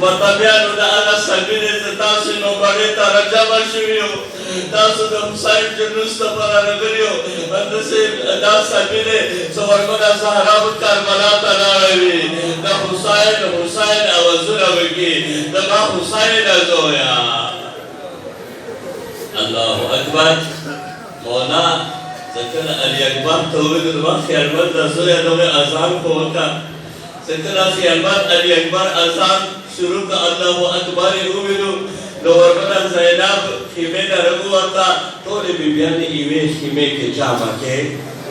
وطبيعنا ده أنا سبيل تاسو نو بڑے درجہ بشویو تاسو د حسین جنوس ته پر راغلیو اندسه دا سبیل څورګه زهرا د کربلا ته راوي د حسین او زوره وکي د ما حسین ازویا الله اکبر مولا ذکر علی اکبر توحید الوقت خیرمت رسول الله اذان کو وکا ذکر علی اکبر اذان شروع کا اللہ اکبر اومنو لور بنا زینب خیمه درگو وقتا تولی بیبیانی ایوه خیمه که جامع که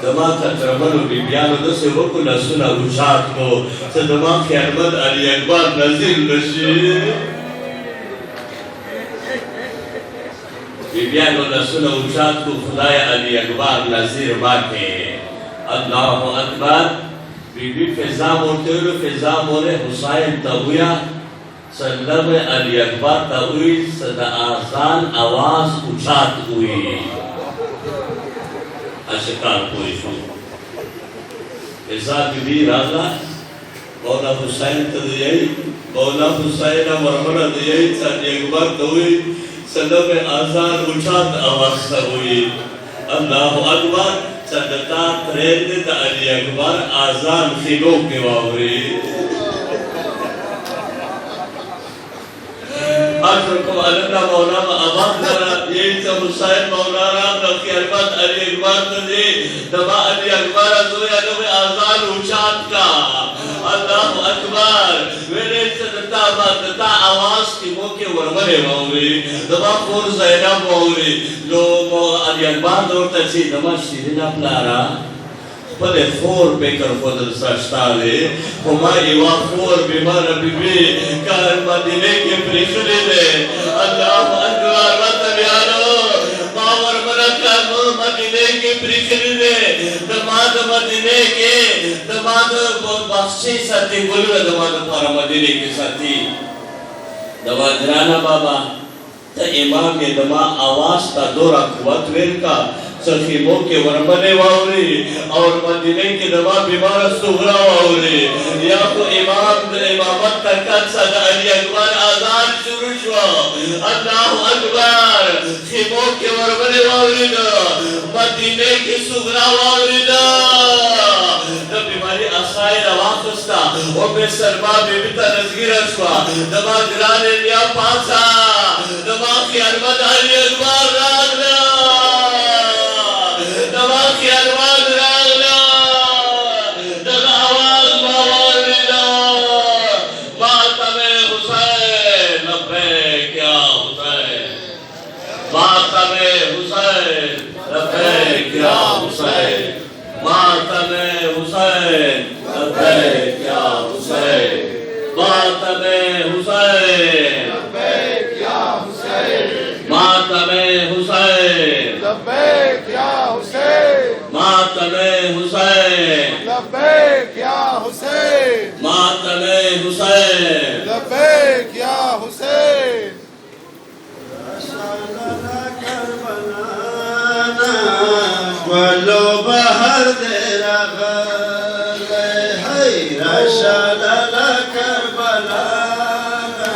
دماغ ترمنو بیبیانو دسه وکو نسونا وشاد کو سه دماغ خیرمت علی اکبر نزیل نشی بیبیانو نسونا وشاد کو خدای علی اکبر نزیر باکه اللہ اکبر بیبی فضا مورتے ہوئے فضا مورے حسین تاویا سلم علی اکبر تاوی صدا آزان آواز اچھات ہوئی اشکار کوئی شو فضا بیبی رالا مولا حسین تدیئی مولا حسین مرمرہ دیئی علی اکبر تاوی سلم آزان اچھات آواز ہوئی اللہ اکبر صدقہ ترین دا علی اکبر آزان خیلوں کے واوری آخرکم علمنا مولانا آباد لنا یہی تا حسین مولانا رفی علمت علی اکبر تدی دبا علی اکبر ازویا نوے آزان اچھات کا اللہ اکبر ویلے صدقہ مدتا آواز کی موکے ورمنے واوری دبا خور زینب واوری لو علی اکبر دورتا چی دما شیرین اپلارا پدے خور بیکر خودل ساشتالے ہما ایوا خور بیمار بیبی کار مدینے کے پریخلے لے اللہ اکبر مطبیانو باور منکر مدینے کے پریخلے لے دماد مدینے کے دماد بخشی ساتھی بولو دماد پارا مدینے کے ساتھی دماد رانا بابا تا امام دما آواز تا دورا قوت ویر کا سخیموں کے ورمنے واوری اور مدینے کے دما بیمار سغرا واوری یا کو امام امامت تکت صدا علی اکبر آزان شروع شوا اللہ اکبر خیموں کے ورمنے واوری دا مدینے کے سغرا واوری دا بیماری اخائر واقستا و بے سرما بیبیتا نزگیر شوا دما گران لیا پاسا دما خیالمت علی اکبر راگنا دما خیالمت راگنا دما آواز باوالدہ ماتم حسین لبیک یا حسین ماتم حسین لبیک یا حسین ماتم حسین لبیک یا حسین ماتم حسین لبیک یا حسین ماتم حسین لبیک یا حسین ماتم حسین لبیک یا حسین ماتم حسین لبیک یا حسین ولو بہر دے رغلے ہے رشالا کربلانا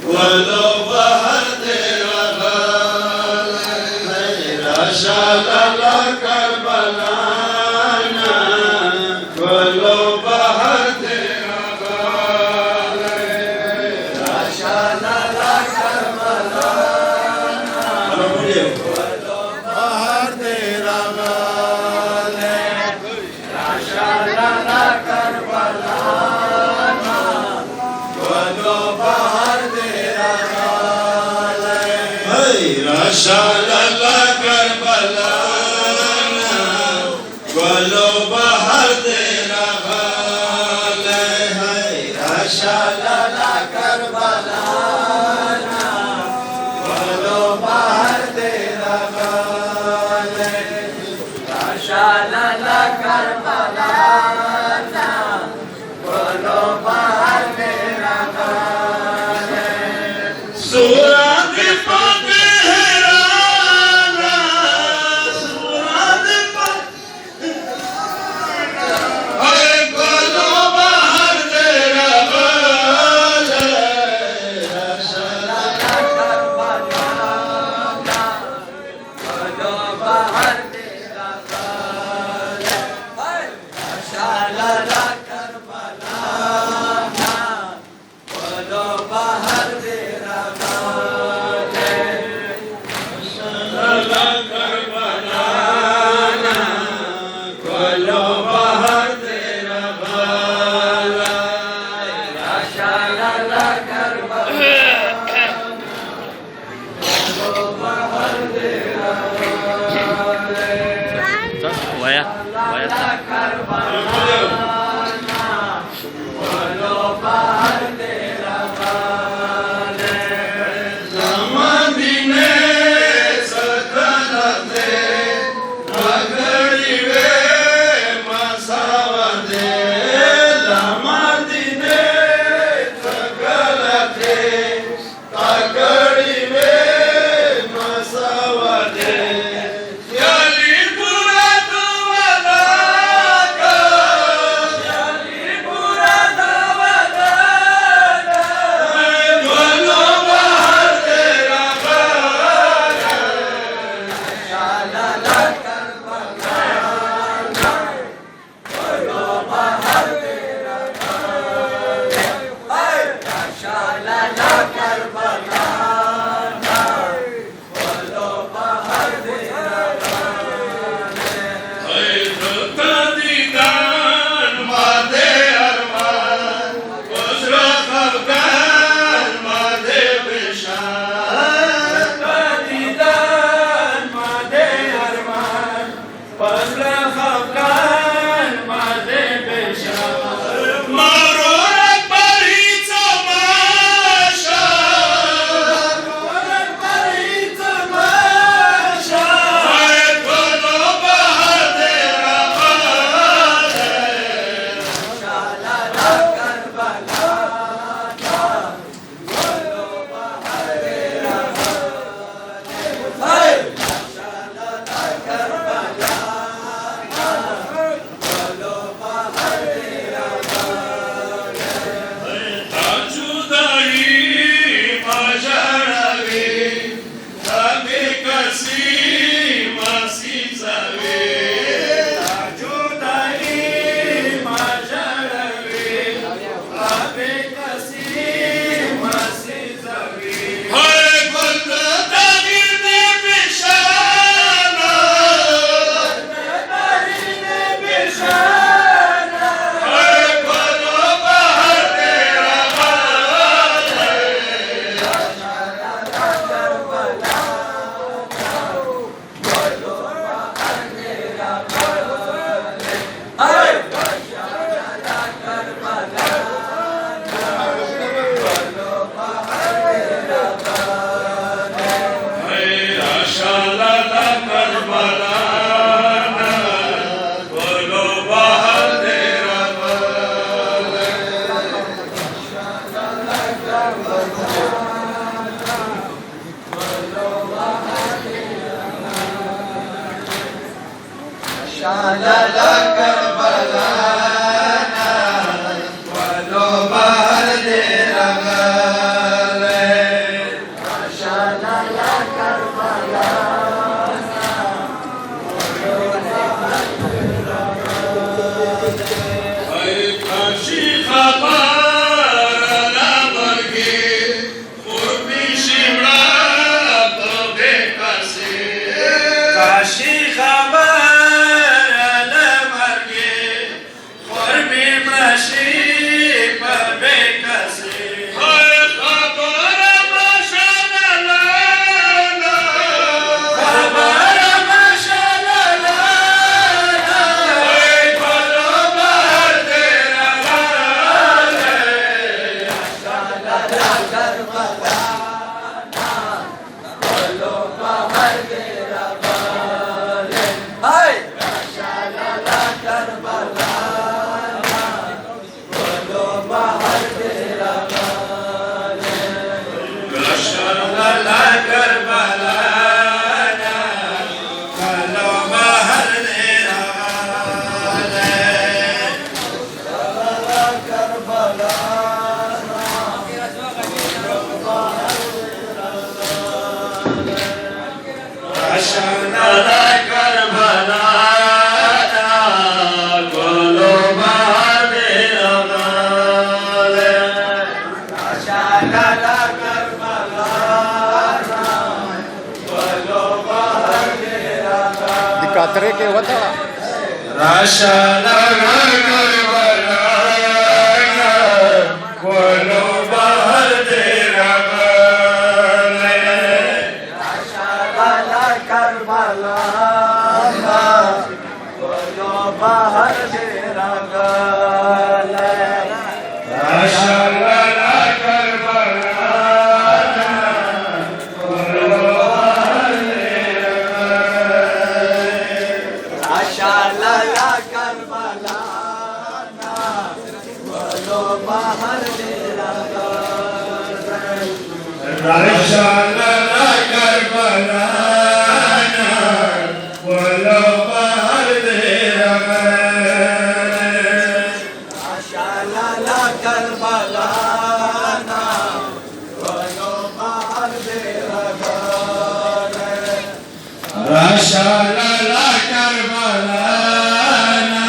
ولو بہر دے رغلے ہے رشالا کربلانا ولو بہر دے رغلے ہے رشالا کربلانا Shalala Karbalana, Walo Bahar Tera Gale Hai. Shalala Karbalana, Walo Bahar Tera Gale. Shalala Karbalana, Walo Bahar Tera Gale. Surah Waya, कातरे के होता Rasha Rashalala Karbalana Bolo bahar tera Rashalala Karbalana Bolo bahar tera Rashalala Karbalana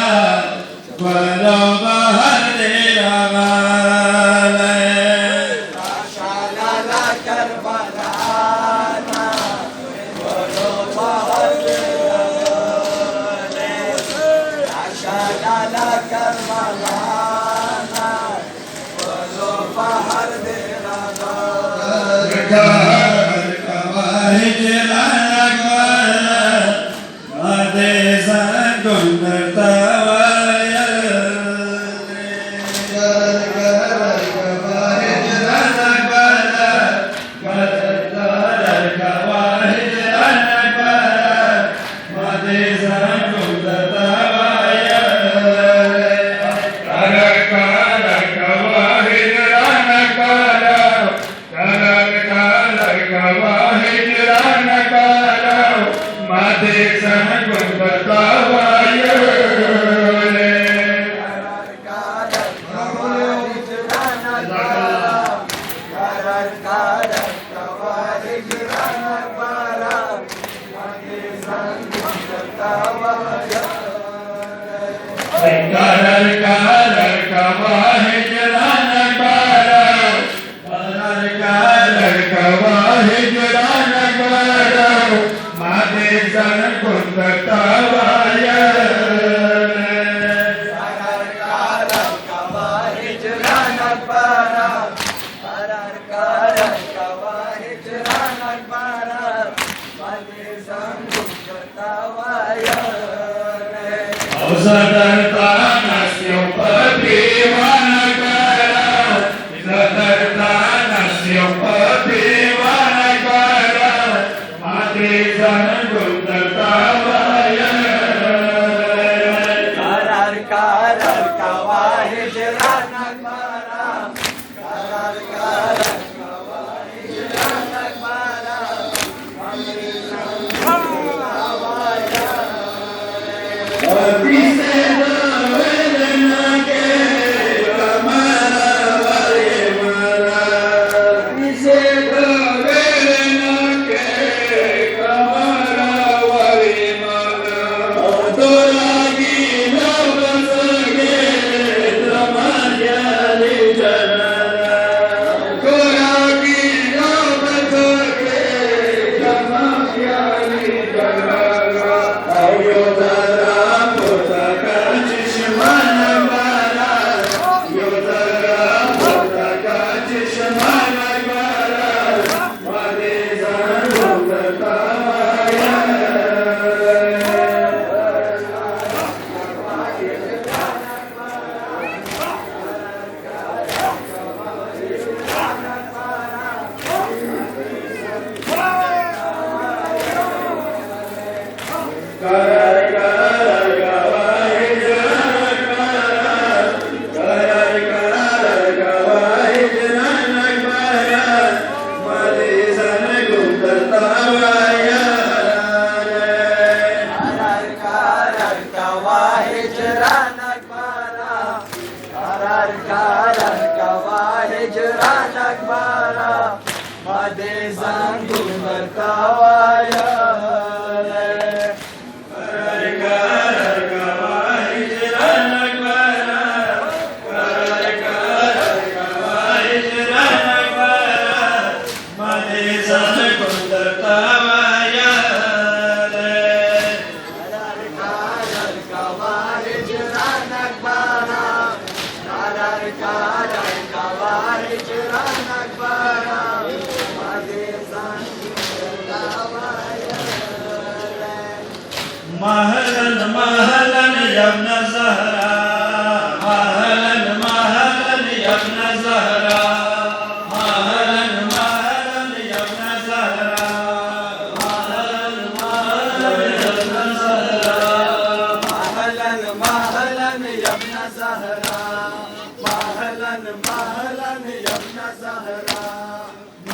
Bolo bahar tera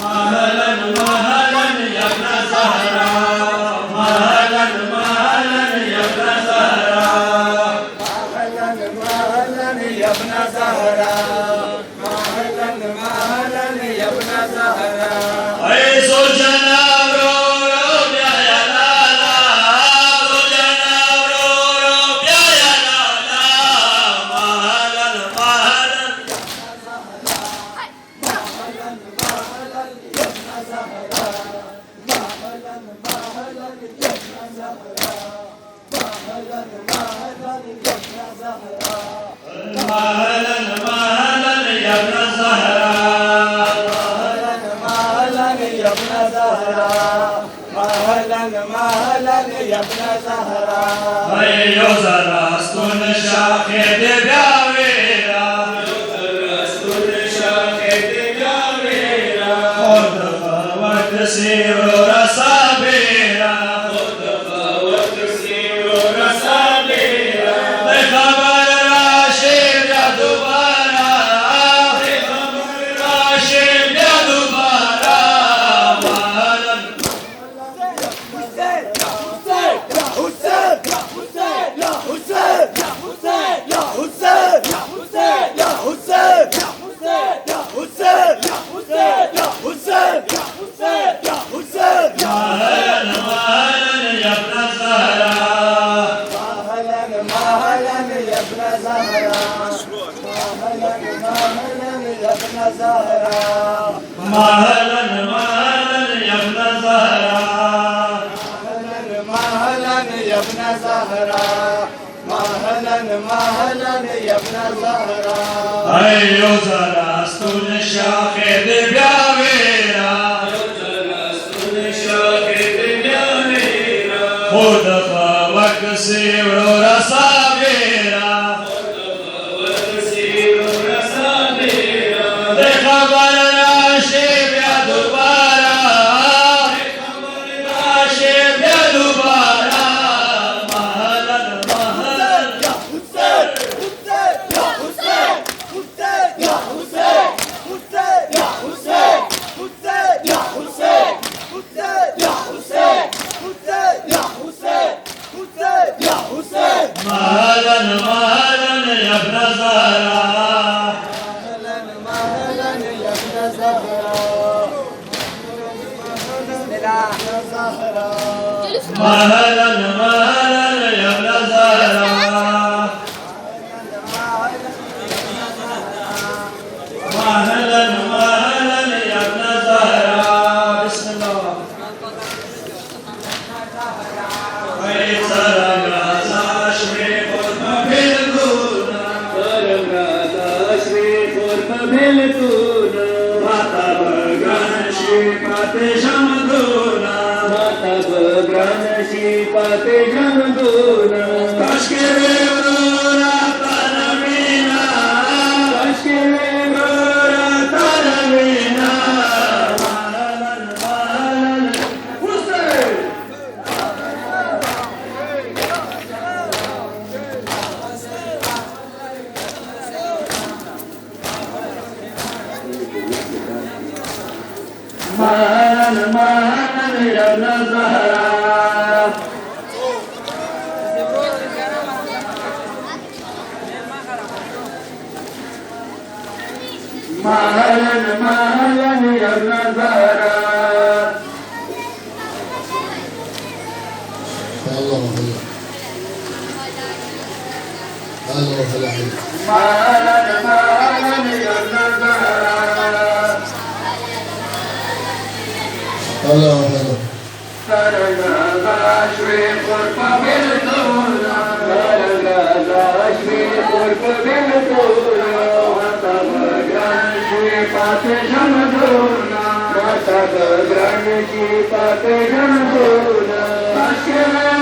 مهلا مهلا يا ابن الزهراء مهلا مهلا يا ابن الزهراء مهلا مهلا يا ابن زهراء مهلا مهلا يا ابن زهراء عيسى الجناب روب يا لالا الجناب روب يا لالا مهلا مهلا مهلا مهلا يا ابن الزهراء مهلا يا ابن زهراء مهلا مهلا يا ابن زهراء ايو زراستون شاخد بیاویرا زراستون شاخد بیاویرا خود وقت سیرو رسابیرا خود وقت سیرو رسابیرا بخبر راشد یا دوبارا بخبر راشد یا دوبارا مهلا مهلا مهلا يا ابن الزهراء مهلا مهلا يا ابن الزهراء مهلا يا ابن زهراء مهلا مهلا يا ابن زهراء ايو زراستون شاخد بیاویرا زراستون شاخد بیاویرا خود وقت سیرو رسابیرا خود وقت سیرو رسابیرا بخبر راشد یا دوبارا بخبر راشد یا دوبارا مهلا مهلا مهلا مهلا يا ابن الزهراء مهلا مهلا يا ابن الزهراء مهلا مهلا يا ابن الزهراء بسم الله مهلا مهلا يا ابن الزهراء مهلا مهلا يا ابن الزهراء الله هلا الله هلا عليك مهلا مهلا يا ابن الزهراء الله هلا ترى شوي قرب بالطولة ترى شوي قرب بالطولة وتبغى شوي فاتجم دونا وتبغى شوي فاتجم دونا أشكال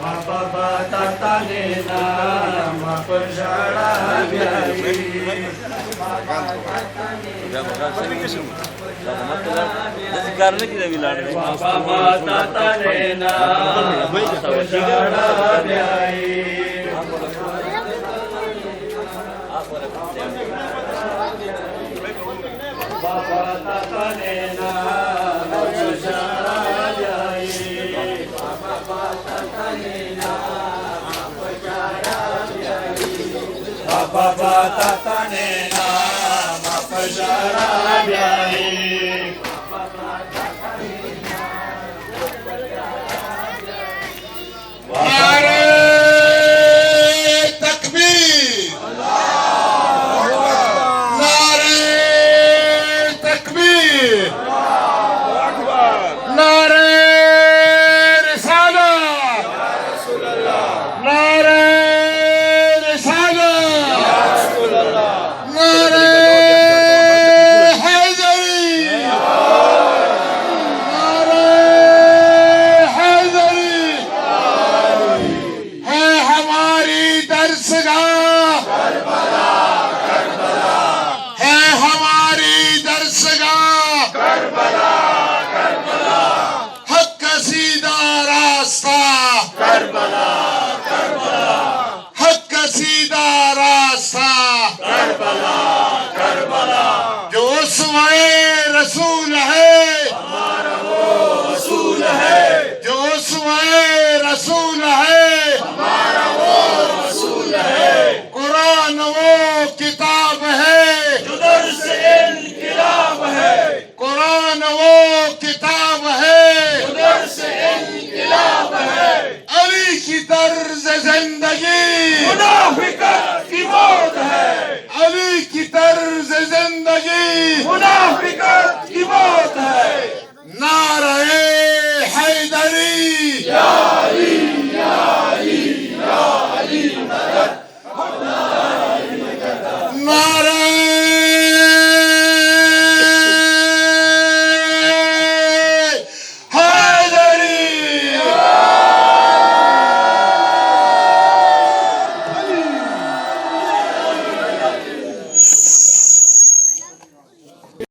बाबा ताता ने नाम पशाड़ा करने की रवि लाड़ बाबा ताता ने नाम पशाड़ा बाबा ताता ने नाम पशाड़ा बाबा ताता ने नाम पशाड़ा नारे तकबीर, नारे तकबीर, नारे रिसालत, नारे रसूल है, हमारा वो रसूल है, जो उसमें रसूल है, हमारा वो रसूल है, कुरान वो किताब है, जुदर से इनकिलाब है, कुरान वो किताब है, जुदर से इनकिलाब है, अली की तर्ज जिंदगी मुनाफिकत की मौत है, अली की तर्ज जिंदगी मुनाफिकत